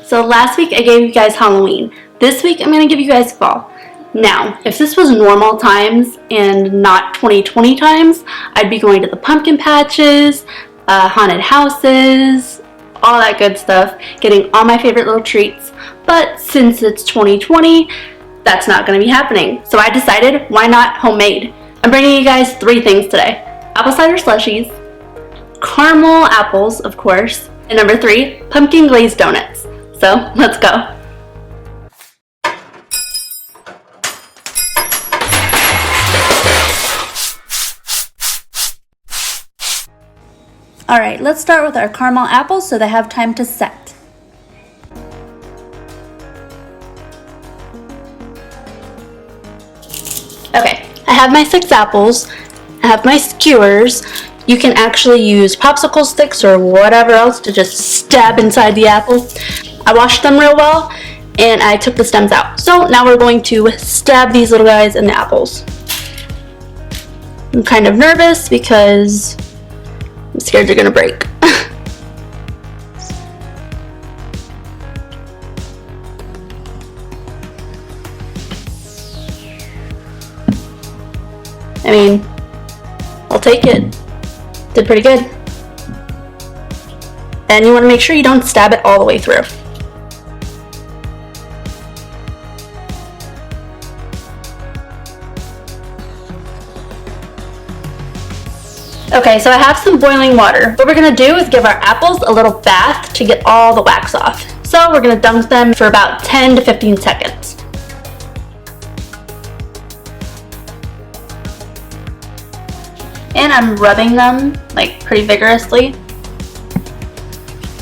So last week I gave you guys Halloween. This week I'm going to give you guys fall. Now, if this was normal times and not 2020 times, I'd be going to the pumpkin patches, haunted houses, all that good stuff, getting all my favorite little treats. But since it's 2020, that's not going to be happening. So I decided, why not homemade? I'm bringing you guys 3 things today. Apple cider slushies, caramel apples, of course, and number 3, pumpkin glazed donuts. So let's go. Alright, let's start with our caramel apples so they have time to set. Okay, I have my 6 apples, I have my skewers. You can actually use popsicle sticks or whatever else to just stab inside the apple. I washed them real well and I took the stems out. So now we're going to stab these little guys in the apples. I'm kind of nervous because I'm scared they're gonna break. I mean, I'll take it. Did pretty good. And you want to make sure you don't stab it all the way through. Okay, so I have some boiling water. What we're going to do is give our apples a little bath to get all the wax off. So we're going to dunk them for about 10 to 15 seconds. And I'm rubbing them like pretty vigorously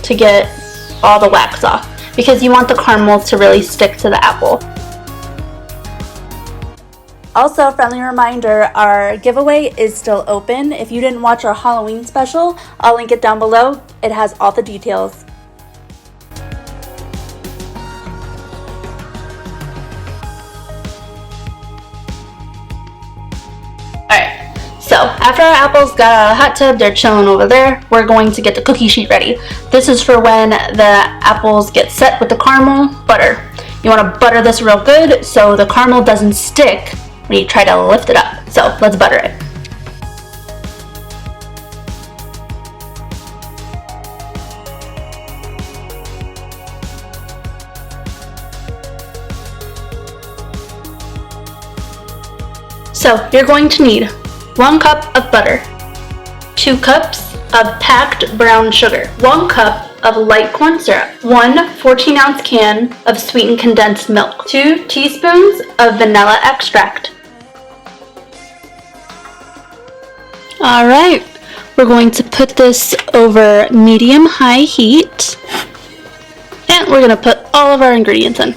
to get all the wax off because you want the caramel to really stick to the apple. Also, friendly reminder, our giveaway is still open. If you didn't watch our Halloween special, I'll link it down below. It has all the details. Alright, so after our apples got out of the hot tub, they're chilling over there, we're going to get the cookie sheet ready. This is for when the apples get set with the caramel butter. You want to butter this real good so the caramel doesn't stick when you try to lift it up. So let's butter it. So you're going to need 1 cup of butter, 2 cups of packed brown sugar, 1 cup of light corn syrup, 1 14-ounce can of sweetened condensed milk, 2 teaspoons of vanilla extract. Alright, we're going to put this over medium-high heat, and we're going to put all of our ingredients in.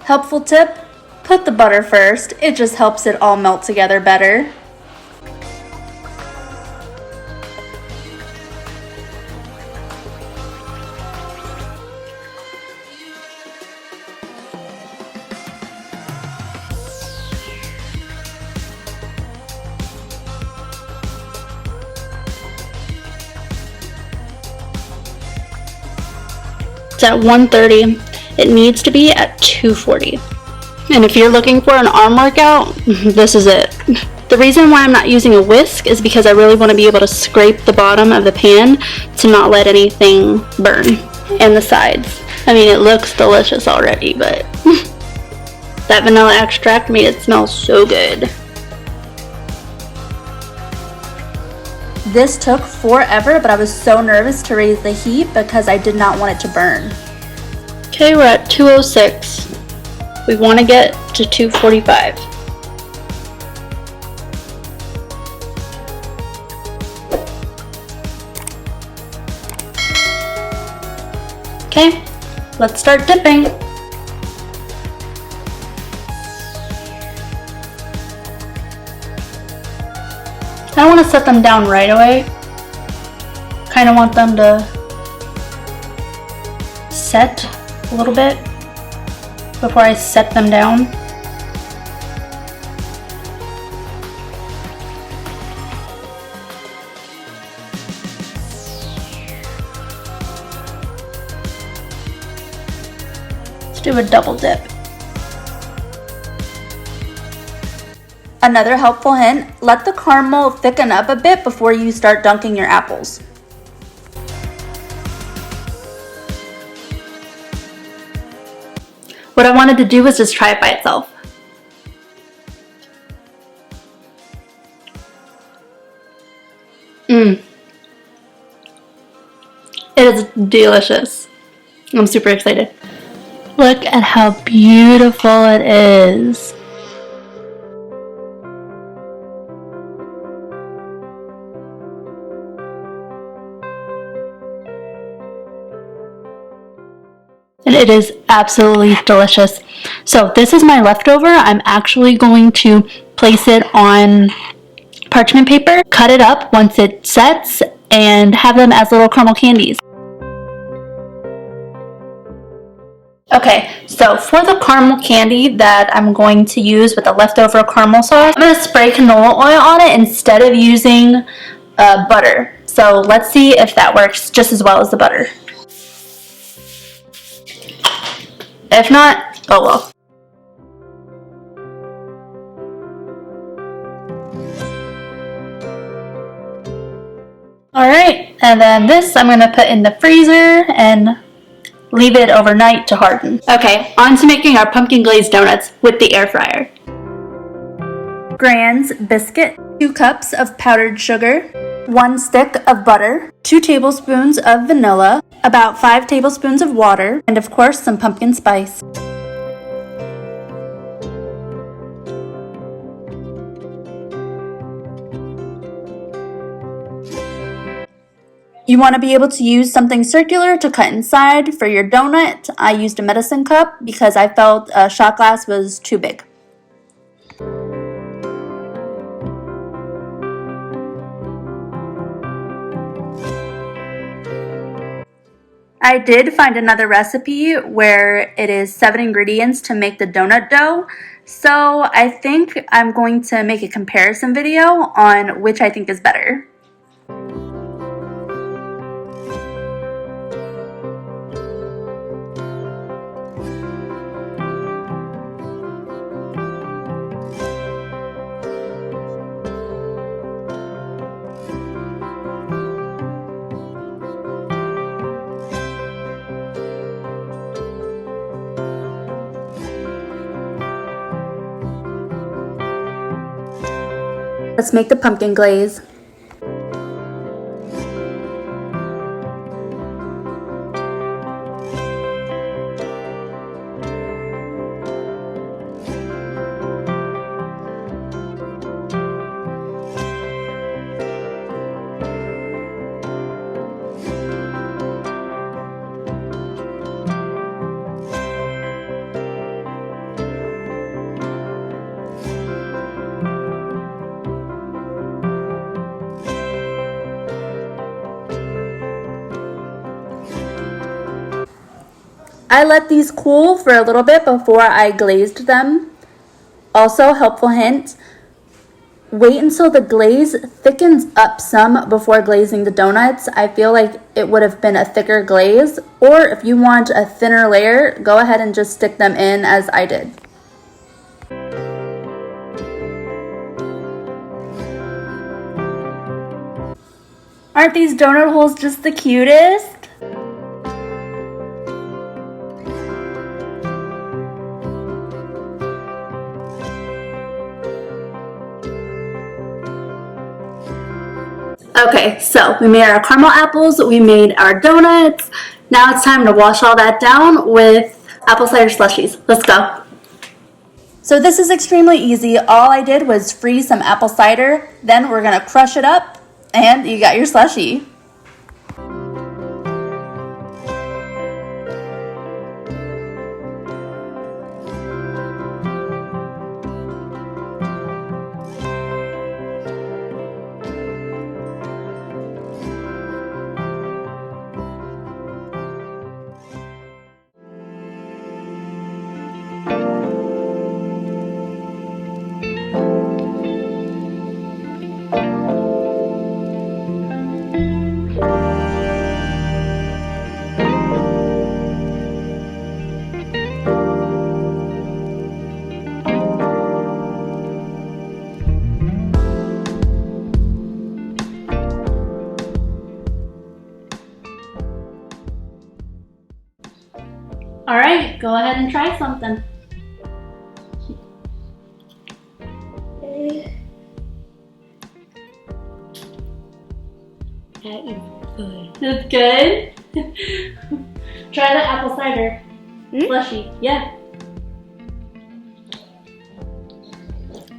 Helpful tip, put the butter first, it just helps it all melt together better. It's at 130. It needs to be at 240. And if you're looking for an arm workout, this is it. The reason why I'm not using a whisk is because I really want to be able to scrape the bottom of the pan to not let anything burn. And the sides. I mean, it looks delicious already, but that vanilla extract made it smell so good. This took forever, but I was so nervous to raise the heat because I did not want it to burn. Okay, we're at 206. We want to get to 245. Okay, let's start dipping. I don't want to set them down right away. Kind of want them to set a little bit before I set them down. Let's do a double dip. Another helpful hint, let the caramel thicken up a bit before you start dunking your apples. What I wanted to do was just try it by itself. It is delicious. I'm super excited. Look at how beautiful it is. And it is absolutely delicious. So this is my leftover. I'm actually going to place it on parchment paper, cut it up once it sets, and have them as little caramel candies. Okay, so for the caramel candy that I'm going to use with the leftover caramel sauce, I'm going to spray canola oil on it instead of using butter. So let's see if that works just as well as the butter. If not, oh well. Alright, and then this I'm going to put in the freezer and leave it overnight to harden. Okay, on to making our pumpkin glazed donuts with the air fryer. Grand's biscuit, 2 cups of powdered sugar, 1 stick of butter, 2 tablespoons of vanilla, about 5 tablespoons of water, and of course some pumpkin spice. You want to be able to use something circular to cut inside for your donut. I used a medicine cup because I felt a shot glass was too big. I did find another recipe where it is 7 ingredients to make the donut dough. So I think I'm going to make a comparison video on which I think is better. Let's make the pumpkin glaze. I let these cool for a little bit before I glazed them. Also, helpful hint, wait until the glaze thickens up some before glazing the donuts. I feel like it would have been a thicker glaze, or if you want a thinner layer, go ahead and just stick them in as I did. Aren't these donut holes just the cutest? Okay, so we made our caramel apples, we made our donuts. Now it's time to wash all that down with apple cider slushies. Let's go. So this is extremely easy. All I did was freeze some apple cider, then we're gonna crush it up, and you got your slushie. Alright, go ahead and try something. That is good. It's good? Try the apple cider. Slushy. Yeah.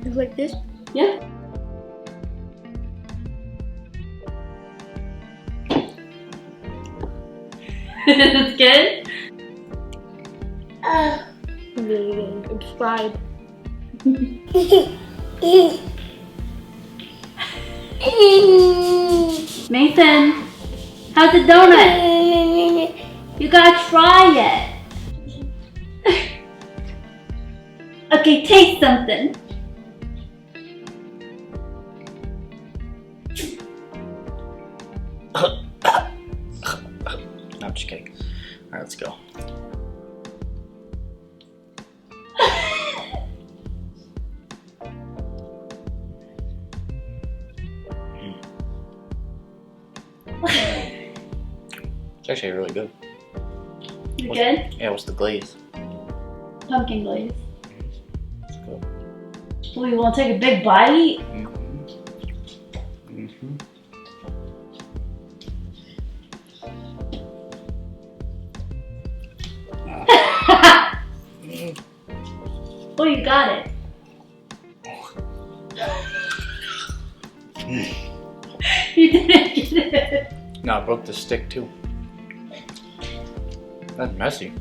It's like this? Yeah. It's good? Really good. Subscribe. Nathan, how's the donut? You gotta try it. Okay, taste something. No, I'm just kidding. Alright, let's go. It's actually really good. You good? Yeah, what's the glaze? Pumpkin glaze. It's good. Oh, you wanna take a big bite? Oh, you got it. You didn't get it. No, I broke the stick too. That's messy.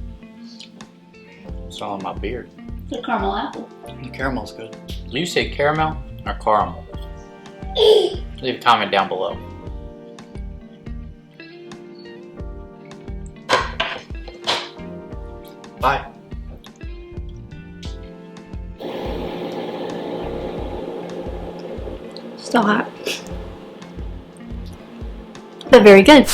It's all on my beard. It's a caramel apple. The caramel's good. Do you say caramel or caramel? Leave a comment down below. Bye. Still hot. But very good.